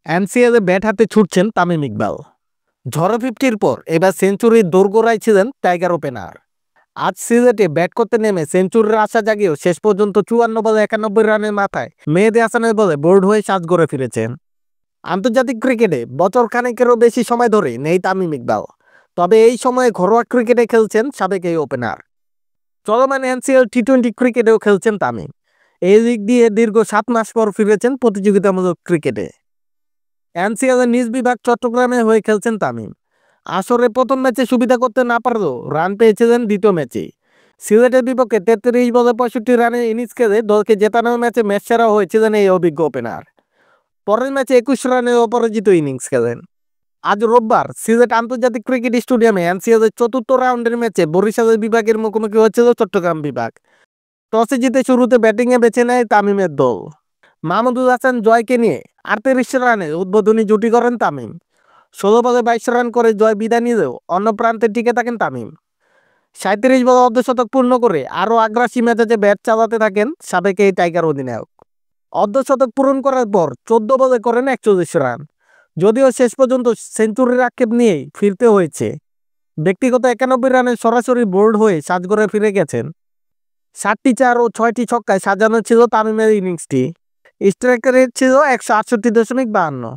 এনসিএলে bat হাতে ছুটছেন তামিম ইকবাল। ঝড়ো 50-র পর এবার সেঞ্চুরির দোরগোড়ায় ছিলেন টাইগার ওপেনার। আজ সিলেটে ব্যাট করতে নেমে সেঞ্চুরির আশা জাগিয়েও শেষ পর্যন্ত 54 বলে 91 রানের মাথায় মেহেদী হাসানের বলে বোল্ড হয়ে সাজ গড়ে ফিরেছেন। আন্তর্জাতিক ক্রিকেটে বছর খানেকেরও বেশি সময় ধরে নেই তামিম ইকবাল, তবে এই সময়ে ঘরোয়া ক্রিকেটে খেলছেন সাবেক এই ওপেনার। চলমান এনসিএল টি-20 ক্রিকেটেও খেলছেন তামিম। এই দিক দিয়ে দীর্ঘ 7 মাস পর ফিরেছেন প্রতিযোগিতামূলক ক্রিকেটে। এনসিএল এর নিজ বিভাগ চট্টগ্রামে হয়ে খেলছেন তামিম। আসরে প্রথম ম্যাচে সুবিধা করতে না পারলেও রান পেয়েছিলেন দ্বিতীয় ম্যাচেই। সিলেটের বিপক্ষে 33 বলে 65 রানের ইনিংস খেলে দলকে জেতানোর ম্যাচে ম্যাচ সেরা হয়েছিলেন এই অভিজ্ঞ ওপেনার। পরের ম্যাচে 21 রানের অপরাজিত ইনিংস খেলেন। আজ রোববার সিলেট আন্তর্জাতিক ক্রিকেট স্টেডিয়ামে এনসিএল এর চতুর্থ রাউন্ডের ম্যাচে বরিশালের বিভাগের মুখোমুখি হয়েছিল চট্টগ্রাম বিভাগ। টসে জিতে শুরুতে ব্যাটিংয়ে বেছে নেয় তামিমের দল। মাহমুদুল হাসান জয়কে নিয়ে 38 রানে উদ্বোধনী জুটি করেন তামিম। 16 বলে 22 রান করে জয় বিদায় নিলেও অন্য প্রান্তে টিকে থাকেন তামিম। 37 বলে অর্ধশতক পূর্ণ করে আরও আগ্রাসী মেজাজে ব্যাট চালাতে থাকেন সাবেক এই টাইগার অধিনায়ক। অর্ধশতক পূরণ করার পর 14 বলে করেন 41 রান। যদিও শেষ পর্যন্ত সেঞ্চুরির আক্ষেপ নিয়েই ফিরতে হয়েছে। ব্যক্তিগত 91 রানে সরাসরি বোল্ড হয়ে সাজঘরে ফিরে গেছেন। 7টি 4 ও 6টি ছক্কায় সাজানো ছিল তামিমের ইনিংসটি। স্ট্রাইক রেট ছিল 168.52।